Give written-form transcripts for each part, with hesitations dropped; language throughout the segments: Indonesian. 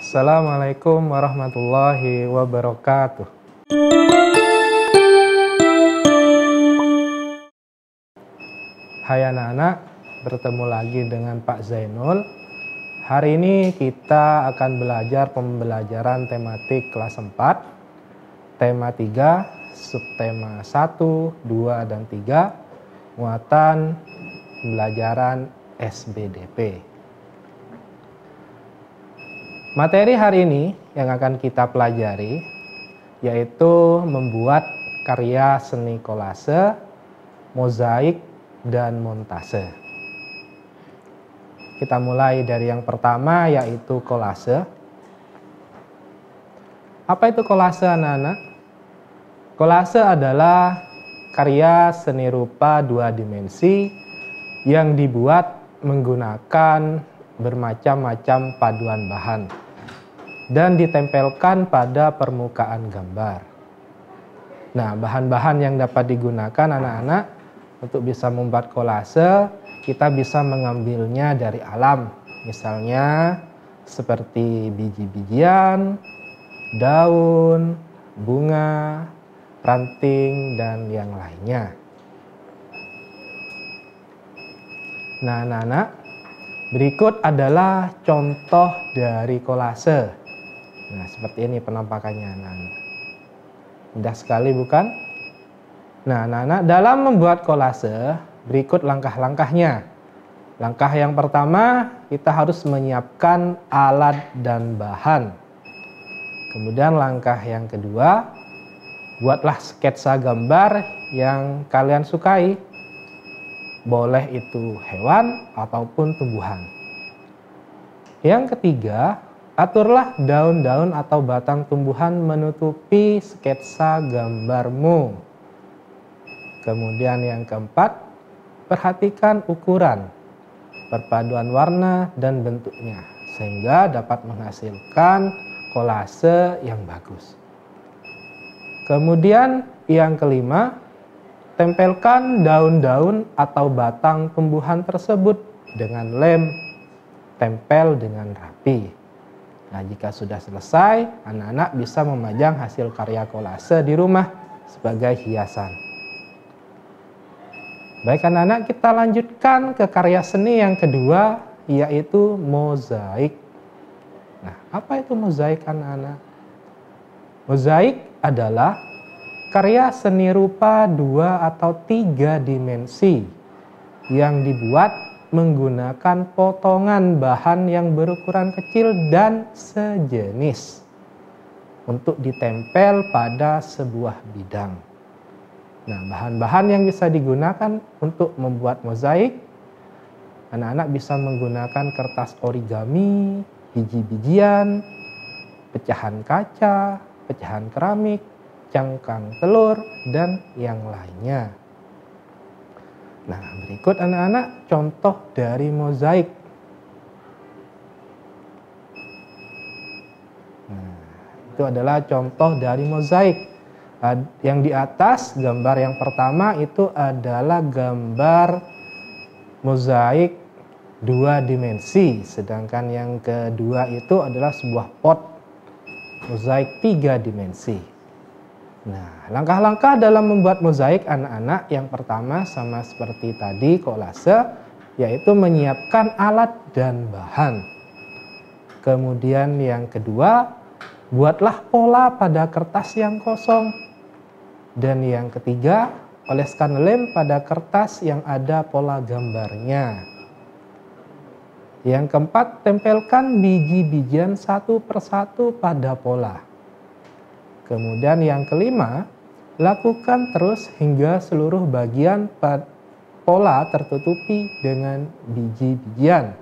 Assalamualaikum warahmatullahi wabarakatuh. Hai anak-anak, bertemu lagi dengan Pak Zainul. Hari ini kita akan belajar pembelajaran tematik kelas 4, tema 3, subtema 1, 2, dan 3, muatan pembelajaran SBDP. Materi hari ini yang akan kita pelajari yaitu membuat karya seni kolase, mozaik, dan montase. Kita mulai dari yang pertama yaitu kolase. Apa itu kolase anak-anak? Kolase adalah karya seni rupa dua dimensi yang dibuat menggunakan bermacam-macam paduan bahan dan ditempelkan pada permukaan gambar. Nah, bahan-bahan yang dapat digunakan anak-anak untuk bisa membuat kolase, kita bisa mengambilnya dari alam. Misalnya seperti biji-bijian, daun, bunga, ranting, dan yang lainnya. Nah, anak-anak, berikut adalah contoh dari kolase. Nah, seperti ini penampakannya anak-anak. Mudah sekali bukan? Nah, anak-anak, dalam membuat kolase, berikut langkah-langkahnya. Langkah yang pertama, kita harus menyiapkan alat dan bahan. Kemudian langkah yang kedua, buatlah sketsa gambar yang kalian sukai. Boleh itu hewan ataupun tumbuhan. Yang ketiga, aturlah daun-daun atau batang tumbuhan menutupi sketsa gambarmu. Kemudian yang keempat, perhatikan ukuran, perpaduan warna, dan bentuknya, sehingga dapat menghasilkan kolase yang bagus. Kemudian yang kelima, tempelkan daun-daun atau batang tumbuhan tersebut dengan lem, tempel dengan rapi. Nah, jika sudah selesai, anak-anak bisa memajang hasil karya kolase di rumah sebagai hiasan. Baik anak-anak, kita lanjutkan ke karya seni yang kedua, yaitu mozaik. Nah, apa itu mozaik anak-anak? Mozaik adalah karya seni rupa 2 atau 3 dimensi yang dibuat menggunakan potongan bahan yang berukuran kecil dan sejenis untuk ditempel pada sebuah bidang. Nah, bahan-bahan yang bisa digunakan untuk membuat mozaik, anak-anak bisa menggunakan kertas origami, biji-bijian, pecahan kaca, pecahan keramik, cangkang telur, dan yang lainnya. Nah, berikut anak-anak contoh dari mozaik. Nah, itu adalah contoh dari mozaik. Yang di atas, gambar yang pertama itu adalah gambar mozaik 2 dimensi. Sedangkan yang kedua itu adalah sebuah pot mozaik 3 dimensi. Nah, langkah-langkah dalam membuat mozaik anak-anak, yang pertama sama seperti tadi kolase, yaitu menyiapkan alat dan bahan. Kemudian yang kedua, buatlah pola pada kertas yang kosong. Dan yang ketiga, oleskan lem pada kertas yang ada pola gambarnya. Yang keempat, tempelkan biji-bijian satu persatu pada pola. Kemudian yang kelima, lakukan terus hingga seluruh bagian pola tertutupi dengan biji-bijian.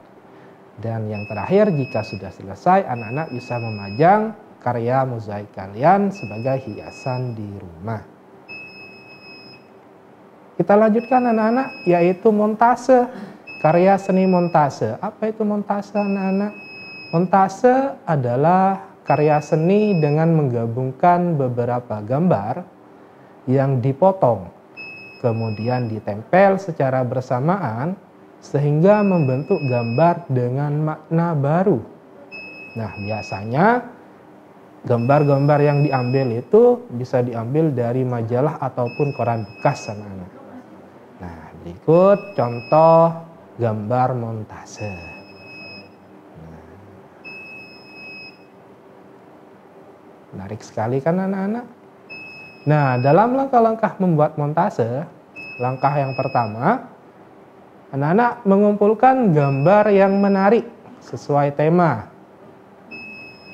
Dan yang terakhir, jika sudah selesai, anak-anak bisa memajang karya mozaik kalian sebagai hiasan di rumah. Kita lanjutkan anak-anak, yaitu montase, karya seni montase. Apa itu montase anak-anak? Montase adalah karya seni dengan menggabungkan beberapa gambar yang dipotong, kemudian ditempel secara bersamaan sehingga membentuk gambar dengan makna baru. Nah, biasanya gambar-gambar yang diambil itu bisa diambil dari majalah ataupun koran bekas anak-anak. Nah, berikut contoh gambar montase. Menarik sekali kan anak-anak? Nah, dalam langkah-langkah membuat montase, langkah yang pertama, anak-anak mengumpulkan gambar yang menarik sesuai tema.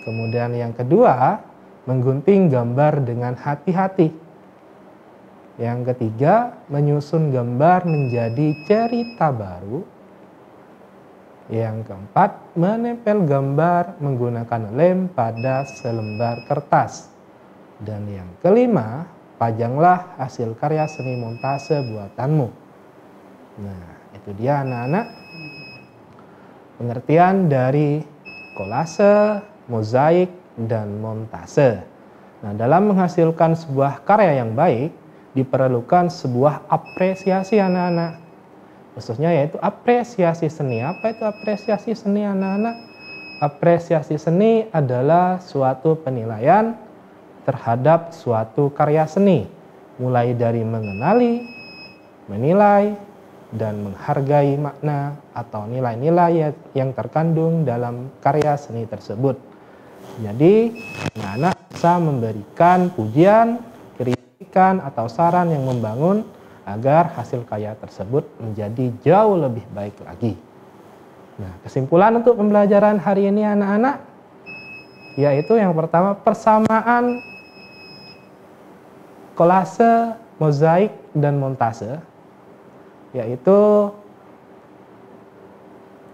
Kemudian yang kedua, menggunting gambar dengan hati-hati. Yang ketiga, menyusun gambar menjadi cerita baru. Yang keempat, menempel gambar menggunakan lem pada selembar kertas. Dan yang kelima, pajanglah hasil karya seni montase buatanmu. Nah, itu dia anak-anak pengertian dari kolase, mozaik, dan montase. Nah, dalam menghasilkan sebuah karya yang baik, diperlukan sebuah apresiasi anak-anak. Khususnya yaitu apresiasi seni. Apa itu apresiasi seni anak-anak? Apresiasi seni adalah suatu penilaian terhadap suatu karya seni, mulai dari mengenali, menilai, dan menghargai makna atau nilai-nilai yang terkandung dalam karya seni tersebut. Jadi, anak-anak bisa memberikan pujian, kritikan, atau saran yang membangun agar hasil karya tersebut menjadi jauh lebih baik lagi. Nah, kesimpulan untuk pembelajaran hari ini anak-anak, yaitu yang pertama, persamaan kolase, mozaik, dan montase, yaitu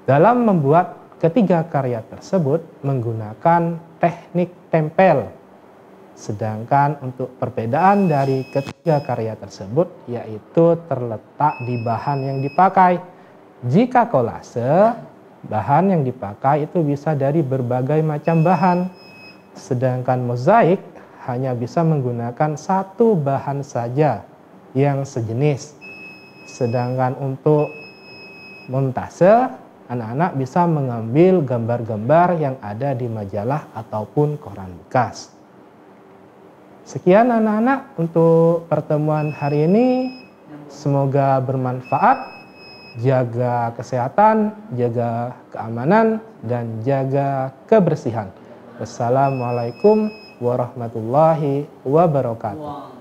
dalam membuat ketiga karya tersebut menggunakan teknik tempel. Sedangkan untuk perbedaan dari ketiga karya tersebut yaitu terletak di bahan yang dipakai. Jika kolase, bahan yang dipakai itu bisa dari berbagai macam bahan. Sedangkan mozaik hanya bisa menggunakan satu bahan saja yang sejenis. Sedangkan untuk montase, anak-anak bisa mengambil gambar-gambar yang ada di majalah ataupun koran bekas. Sekian anak-anak untuk pertemuan hari ini. Semoga bermanfaat. Jaga kesehatan, jaga keamanan, dan jaga kebersihan. Wassalamualaikum warahmatullahi wabarakatuh.